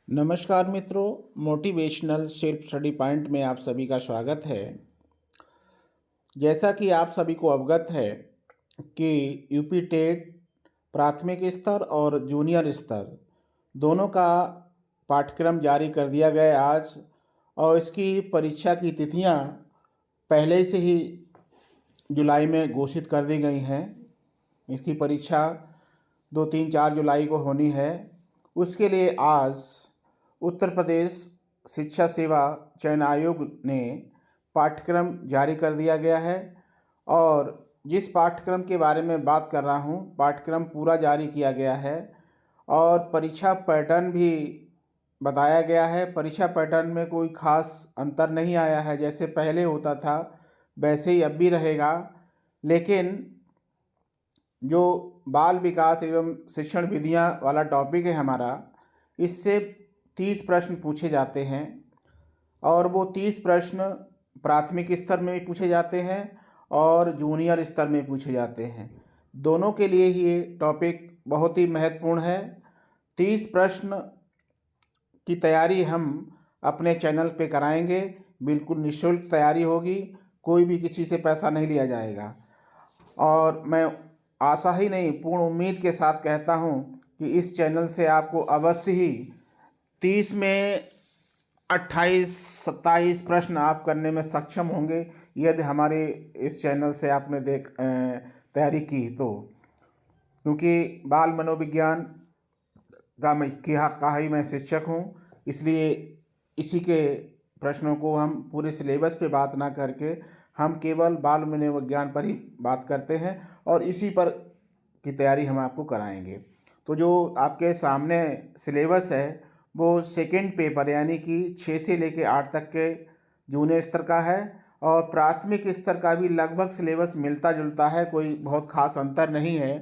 नमस्कार मित्रों, motivational self study point में आप सभी का स्वागत है। जैसा कि आप सभी को अवगत है कि यूपी टेट प्राथमिक स्तर और जूनियर स्तर दोनों का पाठ्यक्रम जारी कर दिया गया है आज, और इसकी परीक्षा की तिथियां पहले से ही जुलाई में घोषित कर दी गई हैं। इसकी परीक्षा 2, 3, 4 जुलाई को होनी है। उसके लिए आज उत्तर प्रदेश शिक्षा सेवा चयन आयोग ने पाठ्यक्रम जारी कर दिया गया है, और जिस पाठ्यक्रम के बारे में बात कर रहा हूँ, पाठ्यक्रम पूरा जारी किया गया है और परीक्षा पैटर्न भी बताया गया है। परीक्षा पैटर्न में कोई खास अंतर नहीं आया है, जैसे पहले होता था वैसे ही अब भी रहेगा। लेकिन जो बाल विकास एवं शिक्षण विधियाँ वाला टॉपिक है हमारा, इससे 30 प्रश्न पूछे जाते हैं, और वो 30 प्रश्न प्राथमिक स्तर में भी पूछे जाते हैं और जूनियर स्तर में पूछे जाते हैं। दोनों के लिए ही ये टॉपिक बहुत ही महत्वपूर्ण है। 30 प्रश्न की तैयारी हम अपने चैनल पे कराएंगे। बिल्कुल निःशुल्क तैयारी होगी, कोई भी किसी से पैसा नहीं लिया जाएगा। और मैं आशा ही नहीं, पूर्ण उम्मीद के साथ कहता हूँ कि इस चैनल से आपको अवश्य ही 30 में 28-27 प्रश्न आप करने में सक्षम होंगे, यदि हमारे इस चैनल से आपने तैयारी की तो। क्योंकि बाल मनोविज्ञान का ही मैं शिक्षक हूँ, इसलिए इसी के प्रश्नों को हम पूरे सिलेबस पे बात ना करके हम केवल बाल मनोविज्ञान पर ही बात करते हैं, और इसी पर की तैयारी हम आपको कराएंगे। तो जो आपके सामने सिलेबस है वो सेकंड पेपर यानी कि 6 से लेकर 8 तक के जूनियर स्तर का है, और प्राथमिक स्तर का भी लगभग सिलेबस मिलता जुलता है, कोई बहुत खास अंतर नहीं है।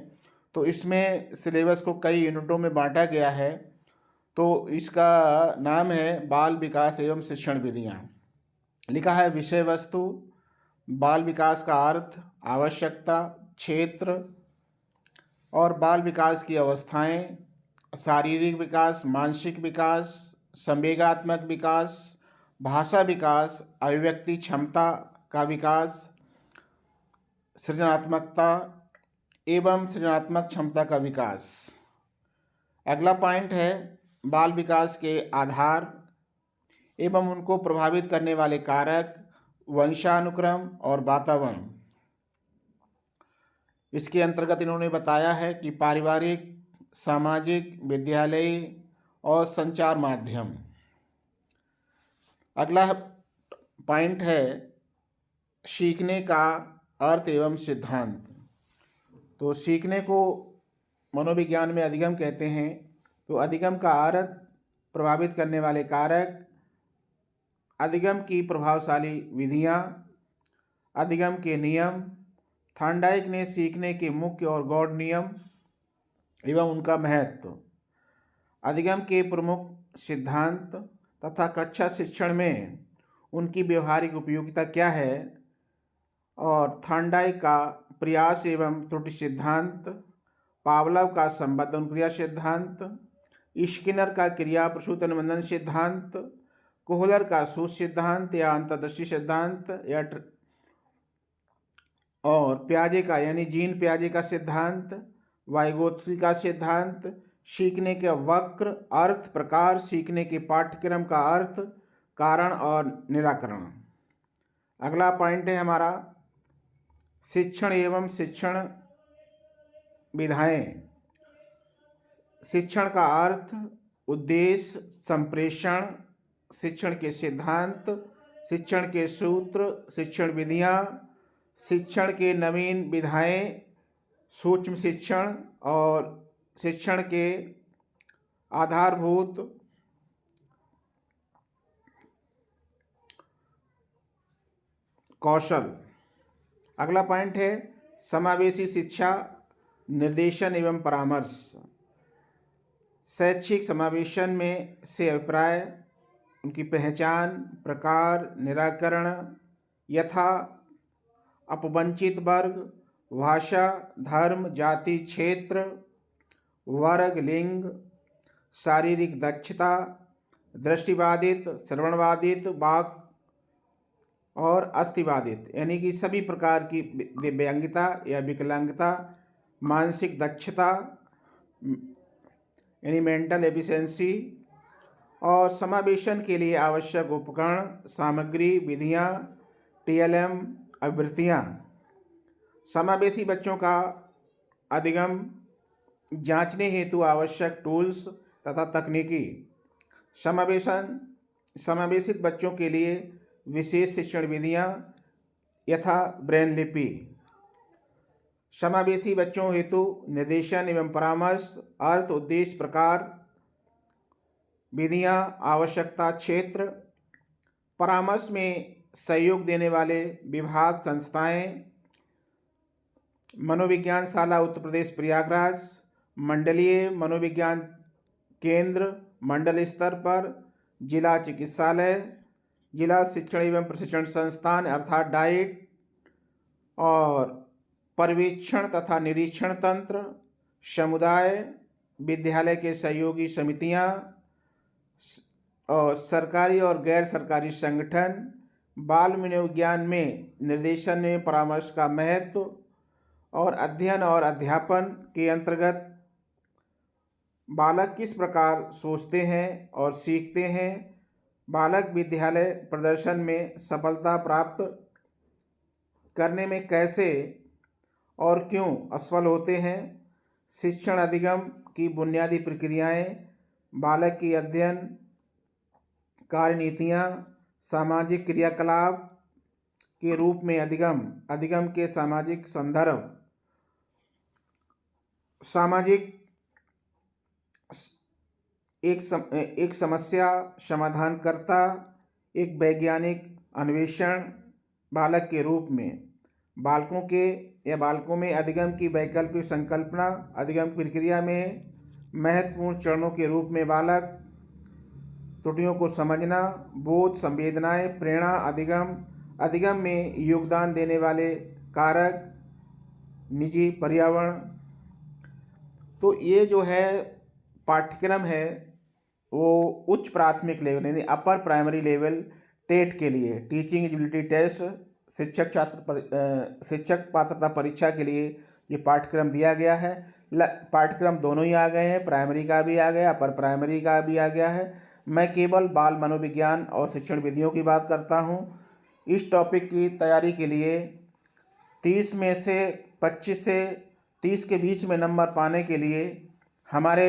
तो इसमें सिलेबस को कई यूनिटों में बांटा गया है। तो इसका नाम है बाल विकास एवं शिक्षण विधियाँ। लिखा है विषय वस्तु, बाल विकास का अर्थ, आवश्यकता, क्षेत्र और बाल विकास की अवस्थाएं, शारीरिक विकास, मानसिक विकास, संवेगात्मक विकास, भाषा विकास, अभिव्यक्ति क्षमता का विकास, सृजनात्मकता एवं सृजनात्मक क्षमता का विकास। अगला पॉइंट है बाल विकास के आधार एवं उनको प्रभावित करने वाले कारक, वंशानुक्रम और वातावरण। इसके अंतर्गत इन्होंने बताया है कि पारिवारिक, सामाजिक, विद्यालयी और संचार माध्यम। अगला पॉइंट है सीखने का अर्थ एवं सिद्धांत। तो सीखने को मनोविज्ञान में अधिगम कहते हैं। तो अधिगम का अर्थ, प्रभावित करने वाले कारक, अधिगम की प्रभावशाली विधियाँ, अधिगम के नियम, थॉर्नडाइक ने सीखने के मुख्य और गौड़ नियम एवं उनका महत्व, अधिगम के प्रमुख सिद्धांत तथा कक्षा शिक्षण में उनकी व्यवहारिक उपयोगिता क्या है, और थॉर्नडाइक का प्रयास एवं त्रुटि सिद्धांत, पावलोव का संबंधन क्रिया सिद्धांत, स्किनर का क्रिया प्रसूत अनुबंधन सिद्धांत, कोहलर का सूच सिद्धांत या अंतर्दृष्टि सिद्धांत, या और प्याजे का यानी जीन प्याजे का सिद्धांत, वाइगोत्स्की का सिद्धांत, सीखने के वक्र, अर्थ, प्रकार, सीखने के पाठ्यक्रम का अर्थ, कारण और निराकरण। अगला पॉइंट है हमारा शिक्षण एवं शिक्षण विधाएं। शिक्षण का अर्थ, उद्देश्य, संप्रेषण, शिक्षण के सिद्धांत, शिक्षण के सूत्र, शिक्षण विधियाँ, शिक्षण के नवीन विधाएं, सूक्ष्म शिक्षण और शिक्षण के आधारभूत कौशल। अगला पॉइंट है समावेशी शिक्षा, निर्देशन एवं परामर्श। शैक्षिक समावेशन में से अभिप्राय, उनकी पहचान, प्रकार, निराकरण, यथा अपवंचित वर्ग, भाषा, धर्म, जाति, क्षेत्र, वर्ग, लिंग, शारीरिक दक्षता, दृष्टिबाधित, श्रवणबाधित, वाक और अस्थिबाधित यानी कि सभी प्रकार की दिव्यांगता या विकलांगता, मानसिक दक्षता यानी मेंटल एफिशिएंसी और समावेशन के लिए आवश्यक उपकरण, सामग्री, विधियाँ, टीएलएम, आवृत्तियाँ, समावेशी बच्चों का अधिगम जांचने हेतु आवश्यक टूल्स तथा तकनीकी, समावेशित बच्चों के लिए विशेष शिक्षण विधियाँ यथा ब्रेन लिपि, समावेशी बच्चों हेतु निर्देशन एवं परामर्श, अर्थ, उद्देश्य, प्रकार, विधियाँ, आवश्यकता, क्षेत्र, परामर्श में सहयोग देने वाले विभाग, संस्थाएं, मनोविज्ञान शाला उत्तर प्रदेश प्रयागराज, मंडलीय मनोविज्ञान केंद्र मंडल स्तर पर, जिला चिकित्सालय, जिला शिक्षण एवं प्रशिक्षण संस्थान अर्थात डाइट और पर्यवेक्षण तथा निरीक्षण तंत्र, समुदाय, विद्यालय के सहयोगी समितियां और सरकारी और गैर सरकारी संगठन, बाल मनोविज्ञान में निर्देशन में परामर्श का महत्व और अध्ययन और अध्यापन के अंतर्गत बालक किस प्रकार सोचते हैं और सीखते हैं, बालक विद्यालय प्रदर्शन में सफलता प्राप्त करने में कैसे और क्यों असफल होते हैं, शिक्षण अधिगम की बुनियादी प्रक्रियाएं, बालक की अध्ययन कार्यनीतियाँ, सामाजिक क्रियाकलाप के रूप में अधिगम के सामाजिक संदर्भ, सामाजिक एक समस्या समाधानकर्ता, एक वैज्ञानिक अन्वेषण बालक के रूप में, बालकों में अधिगम की वैकल्पिक संकल्पना, अधिगम प्रक्रिया में महत्वपूर्ण चरणों के रूप में बालक त्रुटियों को समझना, बोध, संवेदनाएं, प्रेरणा, अधिगम में योगदान देने वाले कारक, निजी, पर्यावरण। तो ये जो है पाठ्यक्रम है वो उच्च प्राथमिक लेवल यानी अपर प्राइमरी लेवल टेट के लिए, टीचिंग एलिजिबिलिटी टेस्ट, शिक्षक पात्रता परीक्षा के लिए ये पाठ्यक्रम दिया गया है। पाठ्यक्रम दोनों ही आ गए हैं, प्राइमरी का भी आ गया, अपर प्राइमरी का भी आ गया है। मैं केवल बाल मनोविज्ञान और शिक्षण विधियों की बात करता हूँ। इस टॉपिक की तैयारी के लिए 30 में से 25 से 30 के बीच में नंबर पाने के लिए हमारे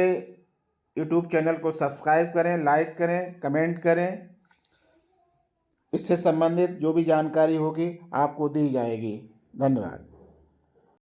यूट्यूब चैनल को सब्सक्राइब करें, लाइक करें, कमेंट करें। इससे संबंधित जो भी जानकारी होगी आपको दी जाएगी। धन्यवाद।